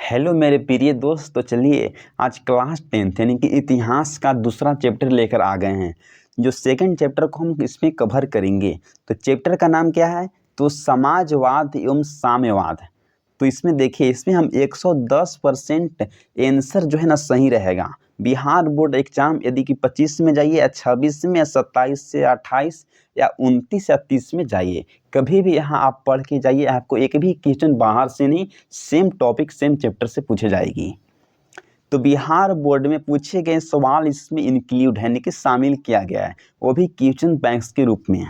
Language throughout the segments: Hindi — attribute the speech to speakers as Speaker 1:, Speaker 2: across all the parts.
Speaker 1: हेलो मेरे प्रिय दोस्त। तो चलिए आज क्लास 10th यानी कि इतिहास का दूसरा चैप्टर लेकर आ गए हैं। जो सेकंड चैप्टर को हम इसमें कवर करेंगे। तो चैप्टर का नाम क्या है? तो समाजवाद एवं साम्यवाद। तो इसमें देखिए, इसमें हम 110% आंसर जो है ना सही रहेगा। बिहार बोर्ड एग्जाम यदि कि 25 में जाइए या 26 में या 27 से 28 या 29 या 30 में जाइए, कभी भी यहाँ आप पढ़ के जाइए, आपको एक भी क्वेश्चन बाहर से नहीं, सेम टॉपिक सेम चैप्टर से पूछे जाएगी। तो बिहार बोर्ड में पूछे गए सवाल इसमें इंक्लूड है, यानी कि शामिल किया गया है, वो भी क्वेश्चन बैंक्स के रूप में।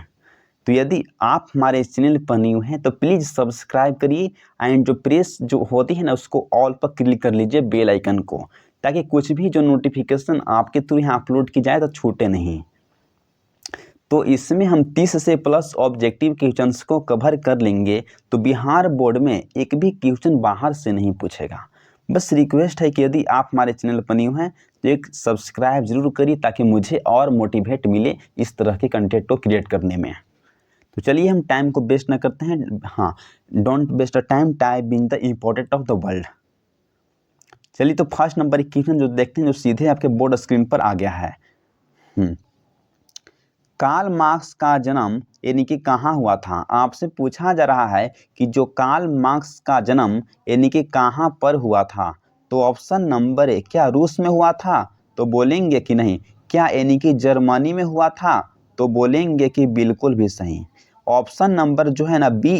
Speaker 1: तो यदि आप हमारे चैनल पर न्यू हैं तो प्लीज़ सब्सक्राइब करिए एंड जो प्रेस जो होती है ना उसको ऑल पर क्लिक कर लीजिए बेल आइकन को, ताकि कुछ भी जो नोटिफिकेशन आपके थ्रू यहाँ अपलोड की जाए तो छूटे नहीं। तो इसमें हम 30 से प्लस ऑब्जेक्टिव क्वेश्चंस को कवर कर लेंगे। तो बिहार बोर्ड में एक भी क्वेश्चन बाहर से नहीं पूछेगा। बस रिक्वेस्ट है कि यदि आप हमारे चैनल पर न्यू हैं तो एक सब्सक्राइब जरूर करिए, ताकि मुझे और मोटिवेट मिले इस तरह के कंटेंट को क्रिएट करने में। तो चलिए हम टाइम को वेस्ट ना करते हैं। हाँ, don't waste a time, time being the important of the world. चलिए तो फर्स्ट नंबर क्वेश्चन जो देखते हैं, जो सीधे आपके बोर्ड स्क्रीन पर आ गया है। कार्ल मार्क्स का जन्म यानी कि कहाँ हुआ था? आपसे पूछा जा रहा है कि जो कार्ल मार्क्स का जन्म यानी कि कहाँ पर हुआ था। तो ऑप्शन नंबर ए, क्या रूस में हुआ था? तो बोलेंगे कि नहीं। क्या यानी कि जर्मनी में हुआ था? तो बोलेंगे कि बिल्कुल भी सही। ऑप्शन नंबर जो है ना बी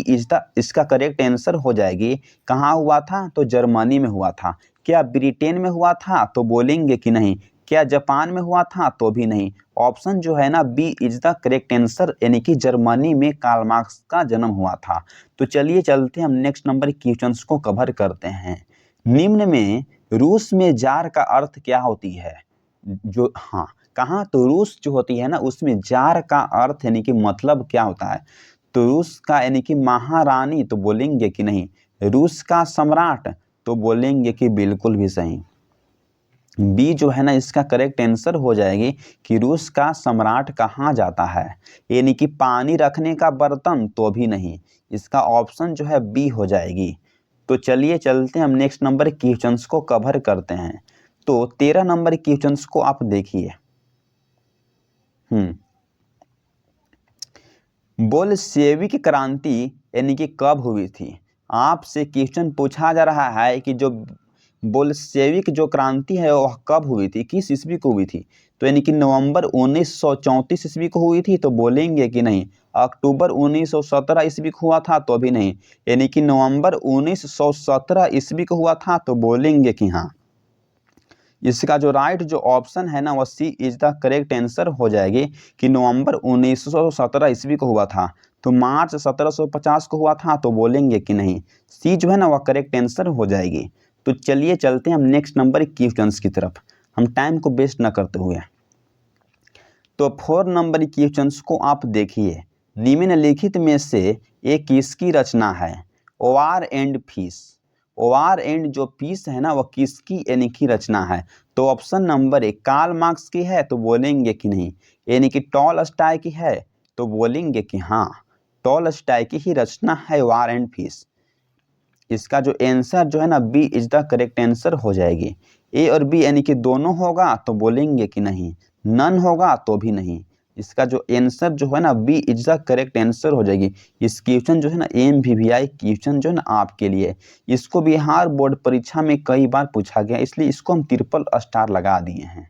Speaker 1: इसका करेक्ट आंसर हो जाएगी। कहाँ हुआ था? तो जर्मनी में हुआ था। क्या ब्रिटेन में हुआ था? तो बोलेंगे कि नहीं। क्या जापान में हुआ था? तो भी नहीं। ऑप्शन जो है ना B is the correct answer, यानी कि जर्मनी में कार्ल मार्क्स का जन्म हुआ था। तो चलिए चलते हैं, हम नेक्स्ट नंबर क्वेश्चंस को कवर करते हैं। निम्न में रूस में जार का अर्थ क्या होती है? जो हाँ, कहाँ? तो रूस जो होती है ना उसमें जार का अर्थ यानी कि मतलब क्या होता है? तो रूस का यानी कि महारानी, तो बोलेंगे कि नहीं। रूस का सम्राट, तो बोलेंगे कि बिल्कुल भी सही। बी जो है ना इसका करेक्ट आंसर हो जाएगी कि रूस का सम्राट कहाँ जाता है, यानी कि पानी रखने का बर्तन, तो भी नहीं। इसका ऑप्शन जो है बी हो जाएगी। तो चलिए चलते हैं, हम नेक्स्ट नंबर क्वेश्चंस को कवर करते हैं। तो 13 नंबर क्वेश्चंस को आप देखिए। बोल्शेविक क्रांति यानी कि कब हुई थी? आपसे क्वेश्चन पूछा जा रहा है कि जो बोल्शेविक जो क्रांति है वह कब हुई थी, किस ईस्वी को हुई थी? तो यानी कि नवंबर 1934 ईस्वी को हुई थी, तो बोलेंगे कि नहीं। अक्टूबर 1917 ईस्वी को हुआ था, तो भी नहीं। यानी कि नवंबर 1917 ईस्वी को हुआ था, तो बोलेंगे कि हाँ। इसका जो राइट जो ऑप्शन है ना वह सी इज द करेक्ट आंसर हो जाएगी कि नवंबर 1917 ईस्वी को हुआ था। तो मार्च 1750 को हुआ था, तो बोलेंगे कि नहीं। सी जो है ना वह करेक्ट आंसर हो जाएगी। तो चलिए चलते हैं हम नेक्स्ट नंबर क्वेश्चंस की तरफ, हम टाइम को वेस्ट न करते हुए। तो 4 नंबर क्वेश्चंस को आप देखिए। निम्नलिखित में से एक किसकी रचना है? War and Peace. War and जो पीस है ना वह किसकी यानी कि रचना है? तो option number A Karl Marx की है, तो बोलेंगे कि नहीं। यानी कि टॉलस्टॉय की है, तो बोलेंगे कि हाँ, टॉलस्टॉय की ही रचना है वार एंड पीस। इसका जो आंसर जो है ना B is the correct answer हो जाएगी। ए और बी यानी कि दोनों होगा, तो बोलेंगे कि नहीं। नन होगा, तो भी नहीं। इसका जो आंसर जो है ना B is the correct answer हो जाएगी। इस क्वेश्चन जो है ना MVVI क्वेश्चन जो है ना आपके लिए, इसको बिहार बोर्ड परीक्षा में कई बार पूछा गया, इसलिए इसको हम ट्रिपल स्टार लगा दिए हैं।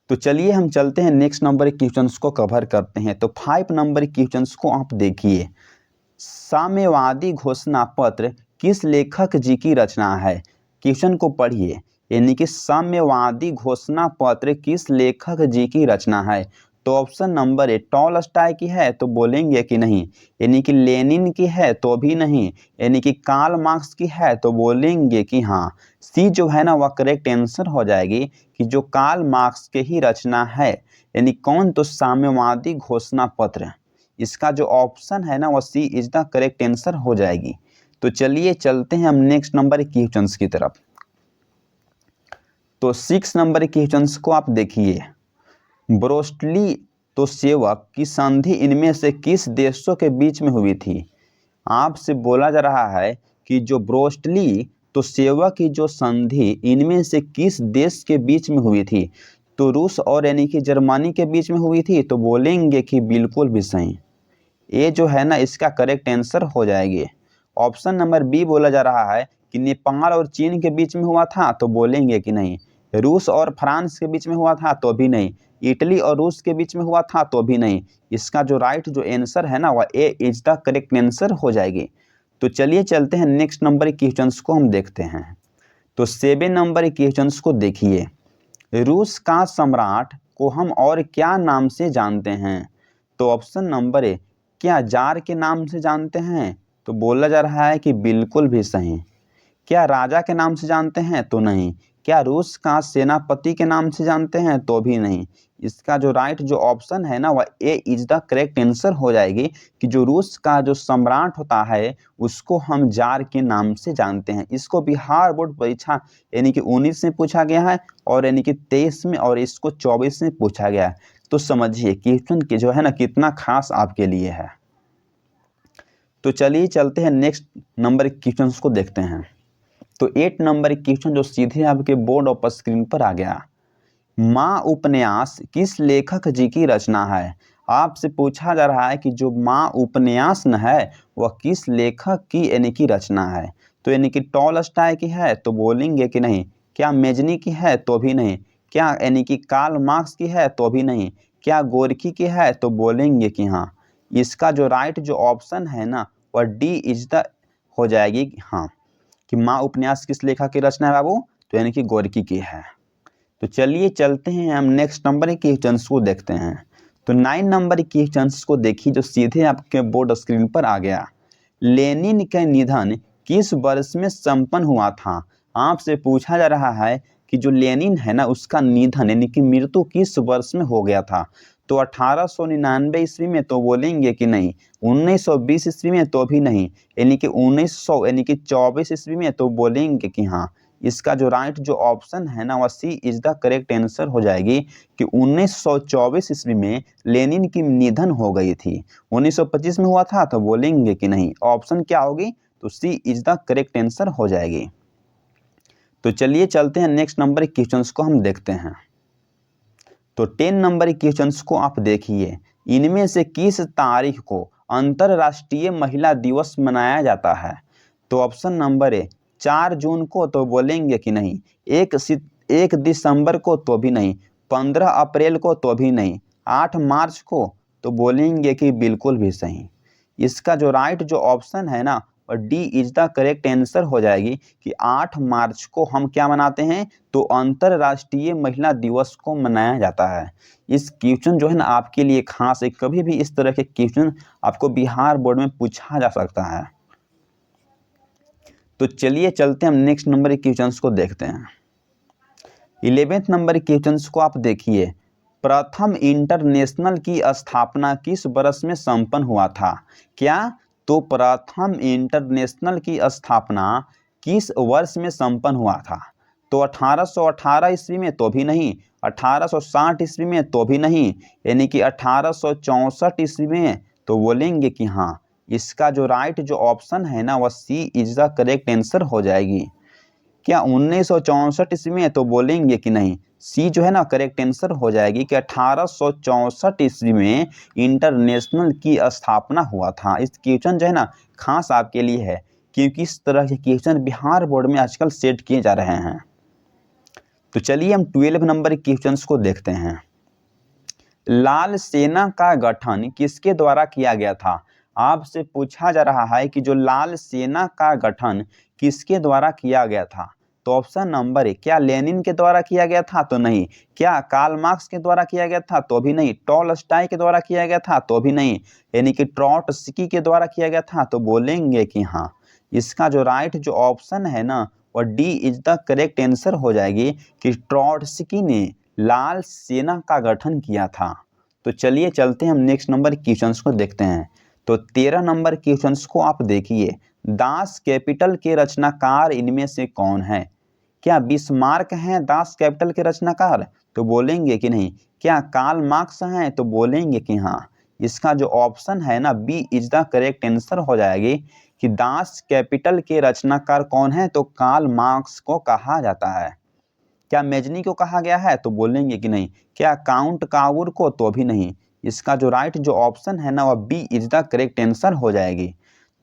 Speaker 1: तो चलिए हम चलते हैं नेक्स्ट नंबर क्वेश्चंस को कवर करते हैं। तो 5 नंबर क्वेश्चंस को आप देखिए। साम्यवादी घोषणा पत्र किस लेखक जी की रचना है? क्वेश्चन को पढ़िए, यानी कि साम्यवादी घोषणा पत्र किस लेखक जी की रचना है? तो ऑप्शन नंबर ए टॉलस्टॉय की है, तो बोलेंगे कि नहीं। यानी कि लेनिन की है, तो भी नहीं। यानी कि कार्ल मार्क्स की है, तो बोलेंगे कि हाँ। सी जो है ना वह करेक्ट आंसर हो जाएगी कि जो कार्ल मार्क्स के ही रचना है। यानी कौन? तो साम्यवादी घोषणा पत्र। इसका जो ऑप्शन है ना वो सी इज द करेक्ट आंसर हो जाएगी। तो चलिए चलते हैं हम नेक्स्ट नंबर क्वेश्चंस की तरफ। तो 6 नंबर क्वेश्चंस को आप देखिए। ब्रोस्टली तो सेवक की संधि इनमें से किस देशों के बीच में हुई थी? आपसे बोला जा रहा है कि जो ब्रोस्टली तो सेवा की जो संधि इनमें से किस देश के बीच में हुई थी? तो रूस और यानी कि जर्मनी के बीच में हुई थी, तो बोलेंगे कि बिल्कुल भी सही। ये जो है ना इसका करेक्ट आंसर हो जाएगी। ऑप्शन नंबर बी बोला जा रहा है कि नेपाल और चीन के बीच में हुआ था, तो बोलेंगे कि नहीं। रूस और फ्रांस के बीच में हुआ था, तो भी नहीं। इटली और रूस के बीच में हुआ था, तो भी नहीं। इसका जो राइट जो आंसर है ना वह ए इज द करेक्ट आंसर हो जाएगी। तो चलिए चलते हैं नेक्स्ट नंबर के क्वेश्चंस को हम देखते हैं। तो 7 नंबर के क्वेश्चंस को देखिए। रूस का सम्राट को हम और क्या नाम से जानते हैं? तो ऑप्शन नंबर ए, क्या जार के नाम से जानते हैं? तो बोला जा रहा है कि बिल्कुल भी सही। क्या राजा के नाम से जानते हैं? तो नहीं। क्या रूस का सेनापति के नाम से जानते हैं? तो भी नहीं। इसका जो राइट जो ऑप्शन है ना वह ए इज द करेक्ट आंसर हो जाएगी कि जो रूस का जो सम्राट होता है उसको हम जार के नाम से जानते हैं। इसको बिहार बोर्ड परीक्षा यानी कि 19 में पूछा गया है और यानी कि 23 में और इसको 24 में पूछा गया है। तो समझिए क्वेश्चन के जो है ना कितना खास आपके लिए है। तो चलिए चलते हैं नेक्स्ट नंबर क्वेश्चन को देखते हैं। तो 8 नंबर क्वेश्चन जो सीधे आपके बोर्ड ऑफ स्क्रीन पर आ गया। माँ उपन्यास किस लेखक जी की रचना है? आपसे पूछा जा रहा है कि जो माँ उपन्यास न है वह किस लेखक की यानी कि रचना है? तो यानी कि टॉलस्टॉय की है, तो बोलेंगे कि नहीं। क्या मेजनी की है? तो भी नहीं। क्या यानी कि कार्ल मार्क्स की है? तो भी नहीं। क्या गोरकी की है? तो बोलेंगे कि हाँ। इसका जो राइट जो ऑप्शन है ना वह डी इज द हो जाएगी हाँ, कि माँ उपन्यास किस लेखक की रचना है बाबू? तो यानी कि गोरकी की है। तो चलिए चलते हैं हम नेक्स्ट नंबर के क्वेश्चन को देखते हैं। तो 9 नंबर के क्वेश्चन को देखिए जो सीधे आपके बोर्ड स्क्रीन पर आ गया। लेनिन का निधन किस वर्ष में संपन्न हुआ था? आपसे पूछा जा रहा है कि जो लेनिन है ना उसका निधन यानी कि मृत्यु किस वर्ष में हो गया था? तो 1899 ईस्वी में, तो बोलेंगे कि नहीं। 1920 ईस्वी में, तो भी नहीं। यानी कि 1900 यानी कि 24 ईस्वी में, तो बोलेंगे कि हाँ। इसका जो राइट जो ऑप्शन है ना वह सी इज द करेक्ट आंसर हो जाएगी कि 1924 ईस्वी में लेनिन की निधन हो गई थी। 1925 में हुआ था, तो बोलेंगे कि नहीं। ऑप्शन क्या होगी? तो सी इज द करेक्ट आंसर हो जाएगी। तो चलिए चलते हैं नेक्स्ट नंबर के क्वेश्चंस को हम देखते हैं। तो 10 नंबर के क्वेश्चंस को आप देखिए। इनमें से किस तारीख को अंतर्राष्ट्रीय महिला दिवस मनाया जाता है? तो ऑप्शन नंबर ए 4 जून को, तो बोलेंगे कि नहीं। 1 दिसंबर को, तो भी नहीं। 15 अप्रैल को, तो भी नहीं। 8 मार्च को, तो बोलेंगे कि बिल्कुल भी सही। इसका जो राइट जो ऑप्शन है ना और D is the correct answer हो जाएगी कि 8 मार्च को हम क्या मनाते हैं? तो अंतर्राष्ट्रीय महिला दिवस को मनाया जाता है। इस क्वेश्चन जो है ना आपके लिए खास है, कभी भी इस तरह के क्वेश्चन आपको बिहार बोर्ड में पूछा जा सकता है। तो चलिए चलते हैं हम नेक्स्ट नंबर के क्वेश्चंस को देखते हैं। 11th नंबर के क्वेश्चंस को आप देखिए। प्रथम इंटरनेशनल की स्थापना किस वर्ष में संपन्न हुआ था? क्या? तो प्रथम इंटरनेशनल की स्थापना किस वर्ष में संपन्न हुआ था? तो 1818 ईस्वी में, तो भी नहीं। 1860 ईस्वी में, तो भी नहीं। यानी कि 1864 ईस्वी में, तो बोलेंगे कि हाँ। इसका जो राइट जो ऑप्शन है ना वह सी इज द करेक्ट आंसर हो जाएगी। क्या 1964 ईस्वी में? तो बोलेंगे कि नहीं। सी जो है ना करेक्ट आंसर हो जाएगी कि 1864 ईस्वी में इंटरनेशनल की स्थापना हुआ था। इस क्वेश्चन जो है ना खास आपके लिए है क्योंकि इस तरह के क्वेश्चन बिहार बोर्ड में आजकल सेट किए जा रहे हैं। तो चलिए हम 12 नंबर के क्वेश्चंस को देखते हैं। लाल सेना का गठन किसके द्वारा किया गया था? आपसे पूछा जा रहा है कि जो लाल सेना का गठन किसके द्वारा किया गया था? तो ऑप्शन नंबर ए, क्या लेनिन के द्वारा किया गया था? तो नहीं। क्या कार्ल मार्क्स के द्वारा किया गया था? तो भी नहीं। टॉलस्टॉय के द्वारा किया गया था? तो भी नहीं। यानी कि ट्रॉट्स्की के द्वारा किया गया था? तो बोलेंगे कि हाँ। इसका जो राइट जो ऑप्शन है ना और D is the correct answer हो जाएगी कि ट्रॉट्स्की ने लाल सेना का गठन किया था। तो चलिए चलते हैं हम नेक्स्ट नंबर क्वेश्चंस को देखते हैं। तो 13 नंबर क्वेश्चंस को आप देखिए। दास कैपिटल के रचनाकार इनमें से कौन है? क्या बिस्मार्क हैं दास कैपिटल के रचनाकार? तो बोलेंगे कि नहीं। क्या कार्ल मार्क्स हैं? तो बोलेंगे कि हाँ। इसका जो ऑप्शन है ना B is the correct answer हो जाएगी कि दास कैपिटल के रचनाकार कौन है, तो कार्ल मार्क्स को कहा जाता है। क्या मेजनी को कहा गया है, तो बोलेंगे कि नहीं। क्या काउंट काउर को, तो भी नहीं। इसका जो राइट जो ऑप्शन है ना वह B is the correct answer हो जाएगी।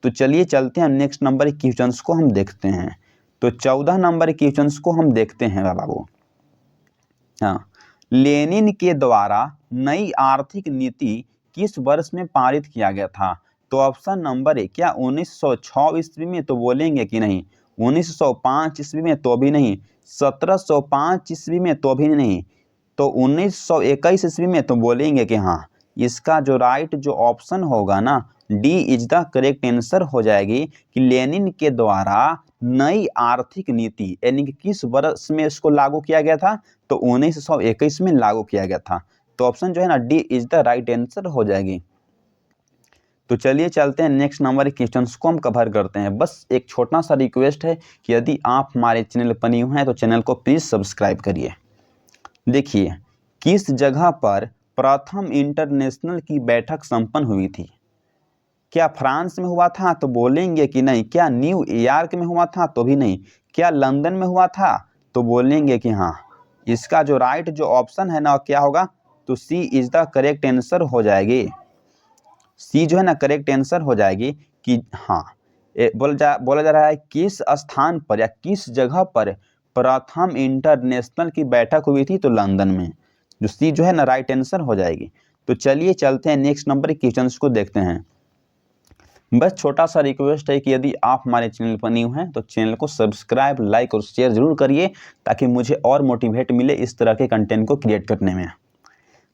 Speaker 1: तो चलिए चलते हैं नेक्स्ट नंबर के क्वेश्चंस को हम देखते हैं। तो 14 नंबर के क्वेश्चंस को हम देखते हैं बाबू। हाँ, लेनिन के द्वारा नई आर्थिक नीति किस वर्ष में पारित किया गया था, तो ऑप्शन नंबर ए, क्या 1906 ईस्वी में, तो बोलेंगे कि नहीं। 1905 ईस्वी में, तो भी नहीं। 1705 ईस्वी में, तो भी नहीं। तो 1921 ईस्वी में, तो बोलेंगे कि हाँ। इसका जो राइट जो ऑप्शन होगा ना, D is the correct answer हो जाएगी कि लेनिन के द्वारा नई आर्थिक नीति यानी कि किस वर्ष में इसको लागू किया गया था, तो 1921 में लागू किया गया था। तो ऑप्शन जो है ना D is the right answer हो जाएगी। तो चलिए चलते हैं नेक्स्ट नंबर के क्वेश्चंस को हम कवर करते हैं। बस एक छोटा सा रिक्वेस्ट है कि यदि आप हमारे चैनल पर न्यू हैं तो चैनल को प्लीज़ सब्सक्राइब करिए। देखिए, किस जगह पर प्रथम इंटरनेशनल की बैठक संपन्न हुई थी। क्या फ्रांस में हुआ था, तो बोलेंगे कि नहीं। क्या न्यूयॉर्क में हुआ था, तो भी नहीं। क्या लंदन में हुआ था, तो बोलेंगे कि हाँ। इसका जो राइट जो ऑप्शन है ना क्या होगा, तो सी इज द करेक्ट आंसर हो जाएगी। सी जो है ना करेक्ट आंसर हो जाएगी कि हाँ। बोला जा रहा है किस स्थान पर या किस जगह पर प्रथम इंटरनेशनल की बैठक हुई थी, तो लंदन में। जो सी जो है ना राइट आंसर हो जाएगी। तो चलिए चलते हैं नेक्स्ट नंबर के क्वेश्चंस को देखते हैं। बस छोटा सा रिक्वेस्ट है कि यदि आप हमारे चैनल पर न्यू हैं तो चैनल को सब्सक्राइब, लाइक और शेयर जरूर करिए ताकि मुझे और मोटिवेट मिले इस तरह के कंटेंट को क्रिएट करने में।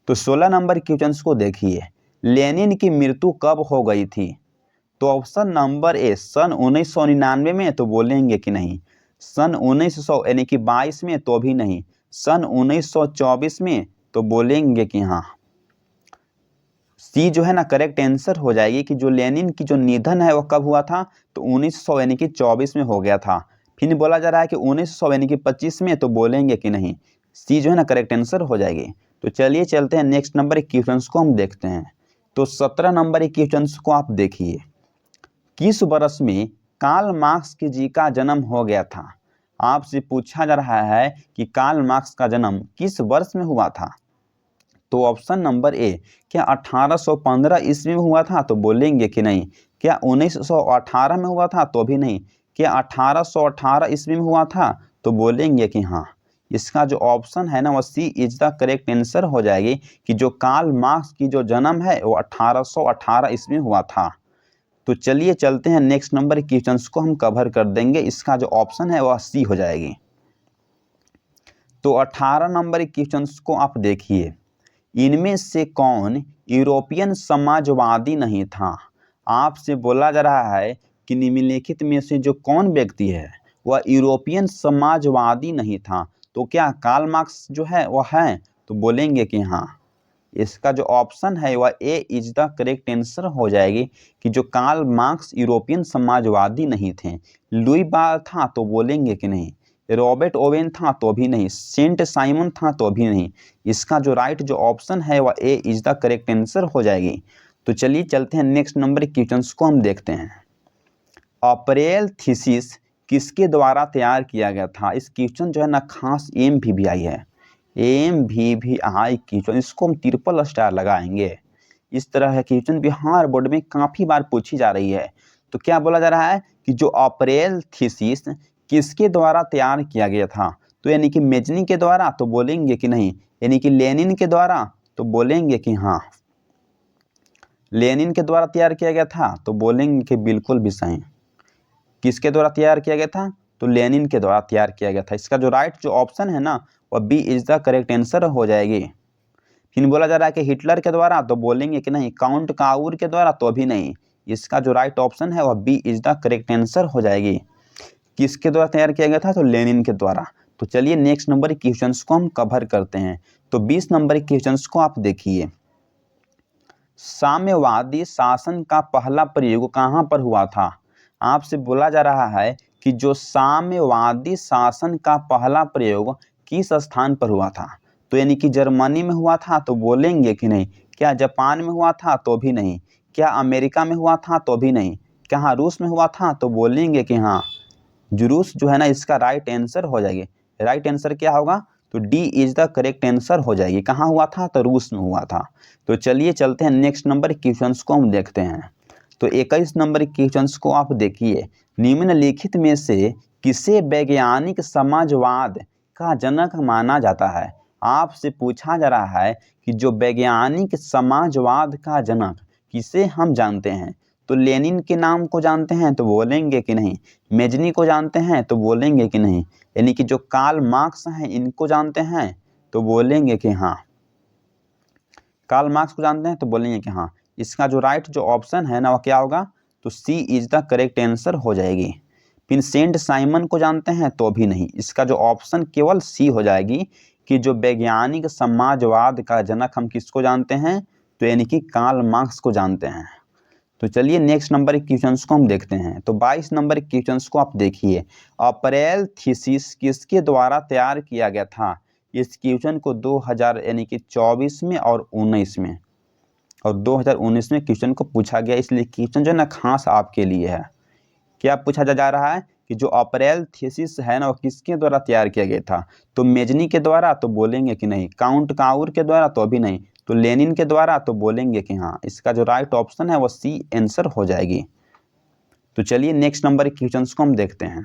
Speaker 1: तो 16 नंबर क्वेश्चंस को देखिए। लेनिन की मृत्यु कब हो गई थी, तो ऑप्शन नंबर ए, सन 1999 में, तो बोलेंगे कि नहीं। सन 1900 यानी कि 22 में, तो भी नहीं। सन 1924 में, तो बोलेंगे कि हाँ। सी जो है ना करेक्ट आंसर हो जाएगी कि जो लेनिन की जो निधन है वो कब हुआ था, तो 1900 यानी कि 24 में हो गया था। फिर बोला जा रहा है कि 1900 यानी कि 25 में, तो बोलेंगे कि नहीं। सी जो है ना करेक्ट आंसर हो जाएगी। तो चलिए चलते हैं नेक्स्ट नंबर के क्वेश्चंस को हम देखते हैं। तो 17 नंबर के क्वेश्चंस को आप देखिए। किस वर्ष में कार्ल मार्क्स की जी का जन्म हो गया था। आपसे पूछा जा रहा है कि कार्ल मार्क्स का जन्म किस वर्ष में हुआ था। तो ऑप्शन नंबर ए, क्या 1815 ईस्वी में हुआ था, तो बोलेंगे कि नहीं। क्या 1918 में हुआ था, तो भी नहीं। क्या 1818 ईस्वी में हुआ था, तो बोलेंगे कि हाँ। इसका जो ऑप्शन है ना वो सी इज द करेक्ट आंसर हो जाएगी कि जो कार्ल मार्क्स की जो जन्म है वो 1818 ईस्वी में हुआ था। तो चलिए चलते हैं नेक्स्ट नंबर क्वेश्चंस को हम कवर कर देंगे। इसका जो ऑप्शन है वह सी हो जाएगी। तो 18 नंबर क्वेश्चंस को आप देखिए। इनमें से कौन यूरोपियन समाजवादी नहीं था। आपसे बोला जा रहा है कि निम्नलिखित में से जो कौन व्यक्ति है वह यूरोपियन समाजवादी नहीं था। तो क्या कार्ल मार्क्स जो है वह है, तो बोलेंगे कि हाँ। इसका जो ऑप्शन है वह ए इज द करेक्ट आंसर हो जाएगी कि जो कार्ल मार्क्स यूरोपियन समाजवादी नहीं थे। लुई बाल था, तो बोलेंगे कि नहीं। रॉबर्ट ओवेन था, तो भी नहीं। सेंट साइमन था, तो भी नहीं। इसका जो राइट जो ऑप्शन है वह ए इज द करेक्ट आंसर हो जाएगी। तो चलिए चलते हैं नेक्स्ट नंबर के क्वेश्चंस को हम देखते हैं। अप्रैल थीसिस किसके द्वारा तैयार किया गया था। इस क्वेश्चन जो है ना खास एम भी आई है। MVVI क्वेश्चन, इसको हम ट्रिपल स्टार लगाएंगे। इस तरह है क्वेश्चन बिहार बोर्ड में काफ़ी बार पूछी जा रही है। तो क्या बोला जा रहा है कि जो अप्रैल थीसिस किसके द्वारा तैयार किया गया था, तो यानी कि मेजनी के द्वारा, तो बोलेंगे कि नहीं। यानी कि लेनिन के द्वारा, तो बोलेंगे कि हाँ। लेनिन के द्वारा तैयार किया गया था, तो बोलेंगे कि बिल्कुल भी सही। किसके द्वारा तैयार किया गया था, तो लेनिन के द्वारा तैयार किया गया था। इसका जो राइट जो ऑप्शन है ना वह B is the correct answer हो जाएगी। फिर बोला जा रहा है कि हिटलर के द्वारा, तो बोलेंगे कि नहीं। काउंट काउर के द्वारा, तो भी नहीं। इसका जो राइट ऑप्शन है वह B is the correct answer हो जाएगी। किसके द्वारा तैयार किया गया था, तो लेनिन के द्वारा। तो चलिए नेक्स्ट नंबर के क्वेश्चंस को हम कवर करते हैं। तो 20 नंबर के क्वेश्चंस को आप देखिए। साम्यवादी शासन का पहला प्रयोग कहाँ पर हुआ था। आपसे बोला जा रहा है कि जो साम्यवादी शासन का पहला प्रयोग किस स्थान पर हुआ था, तो यानी कि जर्मनी में हुआ था, तो बोलेंगे कि नहीं। क्या जापान में हुआ था, तो भी नहीं। क्या अमेरिका में हुआ था, तो भी नहीं। कहाँ रूस में हुआ था, तो बोलेंगे कि हाँ रूस जो है ना इसका राइट आंसर हो जाएगी। राइट आंसर क्या होगा, तो D is the correct answer हो जाएगी। कहाँ हुआ था, तो रूस में हुआ था। तो चलिए चलते हैं नेक्स्ट नंबर क्वेश्चंस को हम देखते हैं। तो 21 नंबर क्वेश्चंस को आप देखिए, निम्नलिखित में से किसे वैज्ञानिक समाजवाद का जनक माना जाता है। आपसे पूछा जा रहा है कि जो वैज्ञानिक समाजवाद का जनक किसे हम जानते हैं। तो लेनिन के नाम को जानते हैं, तो बोलेंगे कि नहीं। मेजनी को जानते हैं, तो बोलेंगे कि नहीं। यानी कि जो कार्ल मार्क्स हैं इनको जानते हैं, तो बोलेंगे कि हाँ। कार्ल मार्क्स को जानते हैं, तो बोलेंगे कि हाँ। इसका जो राइट जो ऑप्शन है ना वो क्या होगा, तो सी इज द करेक्ट आंसर हो जाएगी। फिर सेंट साइमन को जानते हैं, तो भी नहीं। इसका जो ऑप्शन केवल सी हो जाएगी कि जो वैज्ञानिक समाजवाद का जनक हम किसको जानते हैं, तो यानी कि कार्ल मार्क्स को जानते हैं। तो चलिए नेक्स्ट नंबर क्वेश्चंस को हम देखते हैं। तो 22 नंबर क्वेश्चंस को आप देखिए, अप्रैल थीसिस किसके द्वारा तैयार किया गया था। इस क्वेश्चन को 2000 यानी कि 24 में और 19 में और 2019 में क्वेश्चन को पूछा गया, इसलिए क्वेश्चन जो है ना खास आपके लिए है। क्या पूछा जा रहा है कि जो अप्रैल थीसिस है ना वो किसके द्वारा तैयार किया गया था, तो मेजनी के द्वारा, तो बोलेंगे कि नहीं। काउंट काउर के द्वारा, तो अभी नहीं। तो लेनिन के द्वारा, तो बोलेंगे कि हाँ। इसका जो राइट ऑप्शन है वो सी आंसर हो जाएगी। तो चलिए नेक्स्ट नंबर क्वेश्चंस को हम देखते हैं।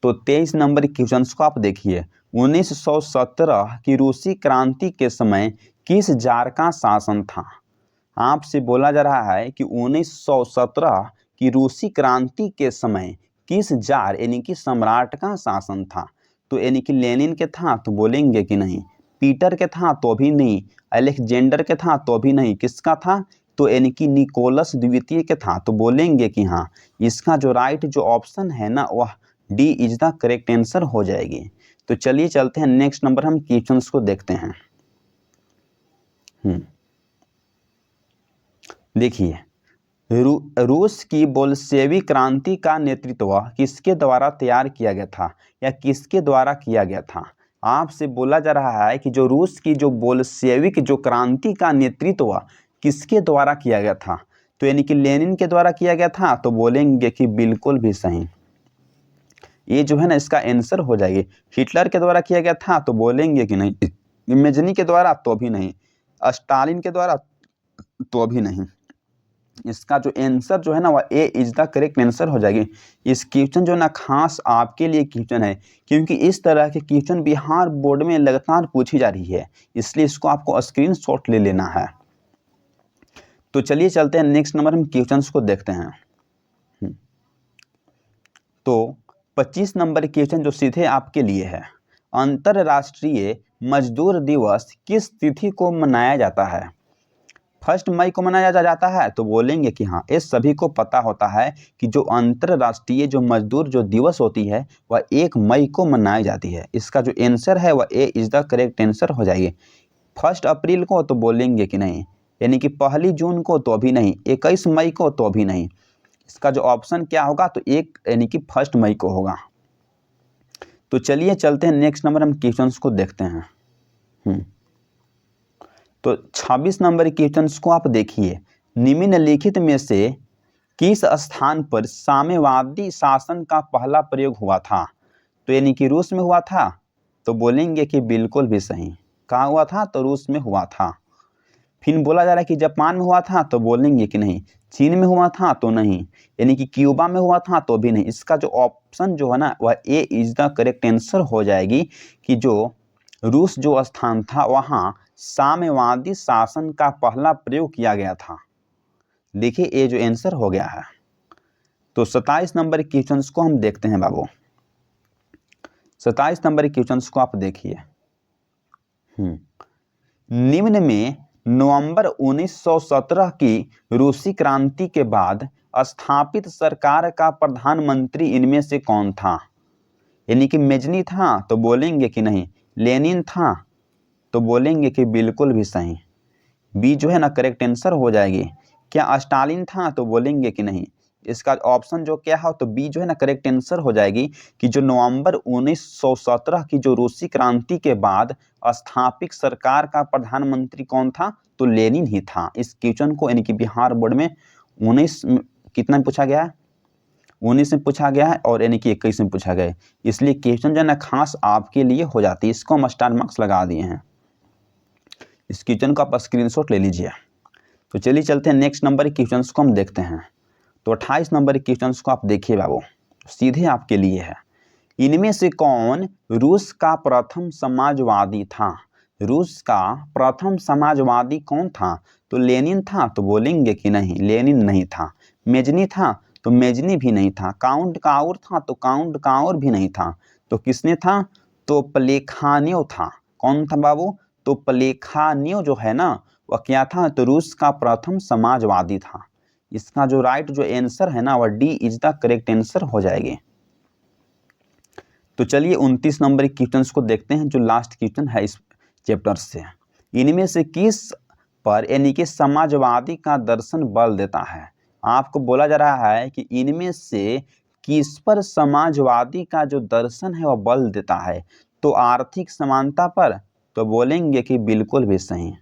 Speaker 1: तो 23 नंबर क्वेश्चंस को आप देखिए, 1917 की रूसी क्रांति के समय किस जार का शासन था। आपसे बोला जा रहा है कि 1917 की रूसी क्रांति के समय किस जार यानी कि सम्राट का शासन था। तो यानी कि लेनिन के था, तो बोलेंगे कि नहीं। पीटर के था, तो भी नहीं। अलेक्जेंडर के था, तो भी नहीं। किसका था, तो यानी कि निकोलस द्वितीय के था, तो बोलेंगे कि हाँ। इसका जो राइट जो ऑप्शन है ना वह D is the correct answer हो जाएगी। तो चलिए चलते हैं नेक्स्ट नंबर हम क्वेश्चंस को देखते हैं। देखिए, रूस की बोल्शेवी क्रांति का नेतृत्व किसके द्वारा तैयार किया गया था या किसके द्वारा किया गया था। आपसे बोला जा रहा है कि जो रूस की जो बोल्शेविक जो क्रांति का नेतृत्व किसके द्वारा किया गया था, तो यानी कि लेनिन के द्वारा किया गया था, तो बोलेंगे कि बिल्कुल भी सही। ये जो है ना इसका आंसर हो जाएगी। हिटलर के द्वारा किया गया था, तो बोलेंगे कि नहीं। मेजनी के द्वारा, तो भी नहीं। स्टालिन के द्वारा, तो भी नहीं। इसका जो आंसर जो है ना वह ए इज द करेक्ट आंसर हो जाएगी। इस क्वेश्चन जो है ना खास आपके लिए क्वेश्चन है, क्योंकि इस तरह के क्वेश्चन बिहार बोर्ड में लगातार पूछी जा रही है, इसलिए इसको आपको स्क्रीनशॉट ले लेना है। तो चलिए चलते हैं नेक्स्ट नंबर हम क्वेश्चंस को देखते हैं। तो 25 नंबर क्वेश्चन जो सीधे आपके लिए है, अंतर्राष्ट्रीय मजदूर दिवस किस तिथि को मनाया जाता है। 1 मई को मनाया जाता है, तो बोलेंगे कि हाँ। ये सभी को पता होता है कि जो अंतर्राष्ट्रीय जो मजदूर जो दिवस होती है वह 1 मई को मनाई जाती है। इसका जो आंसर है वह ए इज द करेक्ट आंसर हो जाएगी। 1 अप्रैल को, तो बोलेंगे कि नहीं। यानी कि 1 जून को, तो अभी नहीं। 21 मई को, तो अभी नहीं। इसका जो ऑप्शन क्या होगा, तो 1 यानी कि 1 मई को होगा। तो चलिए चलते हैं नेक्स्ट नंबर हम क्वेश्चंस को देखते हैं। तो 26 नंबर क्वेश्चंस को आप देखिए, निम्नलिखित में से किस स्थान पर साम्यवादी शासन का पहला प्रयोग हुआ था। तो यानी कि रूस में हुआ था, तो बोलेंगे कि बिल्कुल भी सही। कहाँ हुआ था, तो रूस में हुआ था। फिर बोला जा रहा है कि जापान में हुआ था, तो बोलेंगे कि नहीं। चीन में हुआ था, तो नहीं। यानी कि क्यूबा में हुआ था, तो भी नहीं। इसका जो ऑप्शन जो है ना वह ए इज द करेक्ट आंसर हो जाएगी कि जो रूस जो स्थान था वहाँ साम्यवादी शासन का पहला प्रयोग किया गया था। देखिए ये जो आंसर हो गया है। तो 27 नंबर क्वेश्चंस को हम देखते हैं बाबू। 27 नंबर क्वेश्चंस को आप देखिए, निम्न में नवंबर 1917 की रूसी क्रांति के बाद स्थापित सरकार का प्रधानमंत्री इनमें से कौन था। यानी कि मेजनी था, तो बोलेंगे कि नहीं। लेनिन था, तो बोलेंगे कि बिल्कुल भी सही। बी जो है ना करेक्ट आंसर हो जाएगी। क्या स्टालिन था, तो बोलेंगे कि नहीं। इसका ऑप्शन जो क्या है, तो बी जो है ना करेक्ट आंसर हो जाएगी कि जो नवंबर 1917 की जो रूसी क्रांति के बाद स्थापित सरकार का प्रधानमंत्री कौन था, तो लेनिन ही था। इस क्वेश्चन को यानी कि बिहार बोर्ड में कितना में पूछा गया है, 19 में पूछा गया है और यानी कि 21 में पूछा गया है। इसलिए क्वेश्चन जो है ना खास आपके लिए हो जाती है, इसको हम स्टार मार्क्स लगा दिए हैं। इस क्वेश्चन का आप स्क्रीनशॉट ले लीजिए। तो चलिए चलते हैं नेक्स्ट नंबर के क्वेश्चन को हम देखते हैं। तो 28 नंबर के क्वेश्चन को आप देखिए बाबू, सीधे आपके लिए है। इनमें से कौन रूस का प्रथम समाजवादी था? रूस का प्रथम समाजवादी कौन था? तो लेनिन था, तो बोलेंगे कि नहीं, लेनिन नहीं था। मेजनी था, तो मेजनी भी नहीं था। काउंट काउर था, तो काउंट काउर भी नहीं था। तो किसने था? तो प्लेखानियो था। कौन था बाबू? तो प्लेखानियो जो है ना वह क्या था? तो रूस का प्रथम समाजवादी था। इसका जो राइट जो आंसर है ना वह D is the correct answer हो जाएगी। तो चलिए 29 नंबर के क्वेश्चन को देखते हैं जो लास्ट क्वेश्चन है इस चैप्टर से। इनमें से किस पर यानी कि समाजवादी का दर्शन बल देता है? आपको बोला जा रहा है कि इनमें से किस पर समाजवादी का जो दर्शन है वह बल देता है? तो आर्थिक समानता पर, तो बोलेंगे कि बिल्कुल भी सही।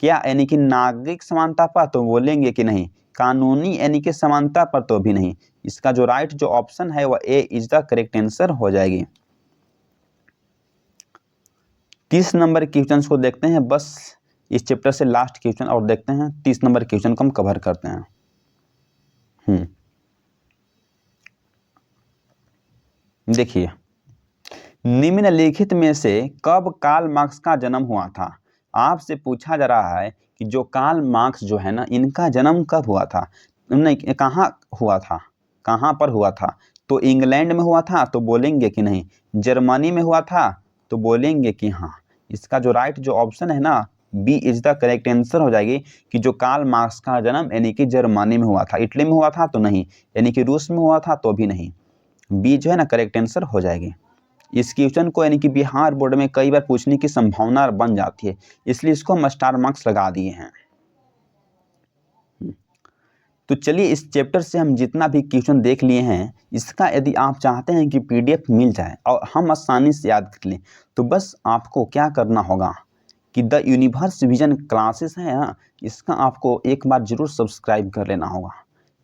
Speaker 1: क्या यानी कि नागरिक समानता पर, तो बोलेंगे कि नहीं। कानूनी यानी कि समानता पर, तो भी नहीं। इसका जो राइट जो ऑप्शन है वह ए इज द करेक्ट आंसर हो जाएगी। 30 नंबर क्वेश्चन को देखते हैं, बस इस चैप्टर से लास्ट क्वेश्चन और देखते हैं। 30 नंबर क्वेश्चन को हम कवर करते हैं। देखिए, निम्नलिखित में से कब कार्ल मार्क्स का जन्म हुआ था? आपसे पूछा जा रहा है कि जो कार्ल मार्क्स जो है ना इनका जन्म कब हुआ था, नहीं कहाँ हुआ था, कहाँ पर हुआ था? तो इंग्लैंड में हुआ था, तो बोलेंगे कि नहीं। जर्मनी में हुआ था, तो बोलेंगे कि हाँ। इसका जो राइट जो ऑप्शन है ना B is the correct answer हो जाएगी कि जो कार्ल मार्क्स का जन्म यानी कि जर्मनी में हुआ था। इटली में हुआ था तो नहीं, यानी कि रूस में हुआ था तो भी नहीं। बी जो है ना करेक्ट आंसर हो जाएगी। इस क्वेश्चन को यानी कि बिहार बोर्ड में कई बार पूछने की संभावना बन जाती है, इसलिए इसको हम स्टार मार्क्स लगा दिए हैं। तो चलिए इस चैप्टर से हम जितना भी क्वेश्चन देख लिए हैं, इसका यदि आप चाहते हैं कि पीडीएफ मिल जाए और हम आसानी से याद कर लें, तो बस आपको क्या करना होगा कि द यूनिवर्स विजन क्लासेस है ना, इसका आपको एक बार जरूर सब्सक्राइब कर लेना होगा।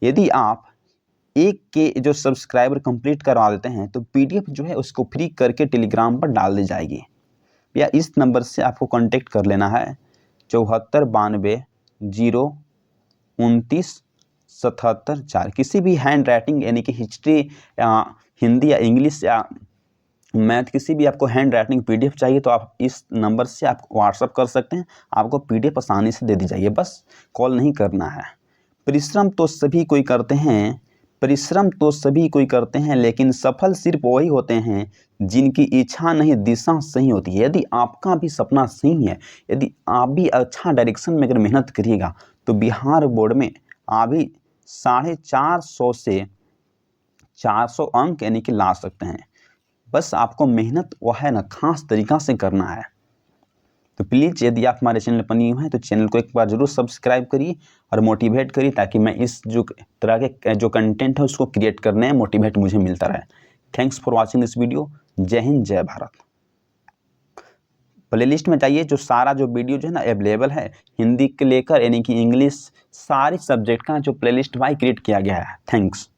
Speaker 1: यदि आप एक के जो सब्सक्राइबर कंप्लीट करवा देते हैं तो पीडीएफ जो है उसको फ्री करके टेलीग्राम पर डाल दी जाएगी, या इस नंबर से आपको कांटेक्ट कर लेना है 7492297774। किसी भी हैंड राइटिंग यानी कि हिस्ट्री या हिंदी या इंग्लिश या मैथ किसी भी आपको हैंड राइटिंग पीडीएफ चाहिए तो आप इस नंबर से आप व्हाट्सअप कर सकते हैं, आपको पीडीएफ आसानी से दे दी जाएगी, बस कॉल नहीं करना है। परिश्रम तो सभी कोई करते हैं, परिश्रम तो सभी कोई करते हैं, लेकिन सफल सिर्फ वही होते हैं जिनकी इच्छा नहीं दिशा सही होती है। यदि आपका भी सपना सही है, यदि आप भी अच्छा डायरेक्शन में अगर मेहनत करिएगा तो बिहार बोर्ड में आप भी 450 से 400 अंक यानी कि ला सकते हैं। बस आपको मेहनत वह है ना खास तरीक़ा से करना है। तो प्लीज़ यदि आप हमारे चैनल पर न्यू हैं तो चैनल को एक बार जरूर सब्सक्राइब करिए और मोटिवेट करिए, ताकि मैं इस जो तरह के जो कंटेंट है उसको क्रिएट करने में मोटिवेट मुझे मिलता रहे। Thanks for watching this video. जय हिंद, जय भारत। प्लेलिस्ट में जाइए, जो सारा जो वीडियो जो है ना अवेलेबल है, हिंदी के लेकर यानी कि इंग्लिश सारी सब्जेक्ट का जो प्लेलिस्ट भाई क्रिएट किया गया है। थैंक्स।